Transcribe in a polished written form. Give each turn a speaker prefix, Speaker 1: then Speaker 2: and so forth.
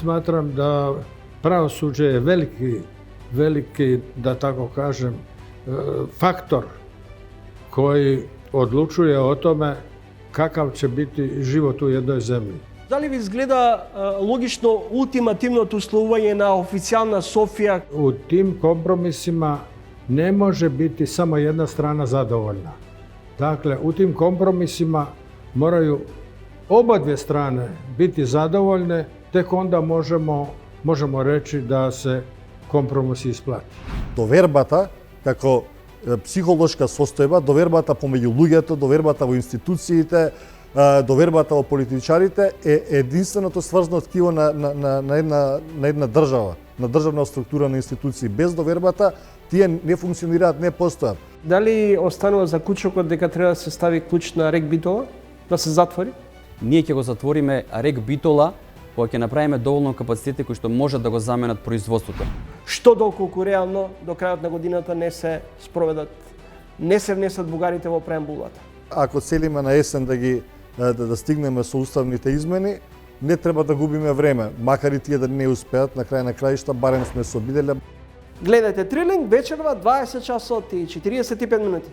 Speaker 1: smatram da pravosuđe je veliki, da tako kažem, faktor koji odlučuje o tome kakav će biti život u jednoj zemlji.
Speaker 2: Da li ви изгледа логично ултимативното условие на официјална Софија?
Speaker 1: U tim kompromisima ne može biti samo jedna strana zadovoljna. Dakle, u tim kompromisima moraju oba dvije strane biti zadovoljne, tek onda možemo reći da se kompromis isplati.
Speaker 3: Довербата како психолошка состојба, довербата помеѓу луѓето, довербата во институциите, довербата во политичарите е единственото сврзано ткиво на една држава, на државна структура на институции. Без довербата тие не функционираат, не постојат.
Speaker 2: Дали останува заклучокот дека треба да се стави клуч на рек Битола, да се затвори?
Speaker 4: Ние ќе го затвориме рек Битола, кога ќе направиме доволно капацитети кои што можат да го заменат производството.
Speaker 2: Што доколку реално до крајот на годината не се спроведат, не се внесат бугарите во преамбулата?
Speaker 3: Ако целиме на есен да стигнеме со уставните измени, не треба да губиме време, макар и тие да не успеат, на крај на краишта барем сме се обиделе.
Speaker 2: Гледајте Трилинг вечерва 20 часот и 45 минути.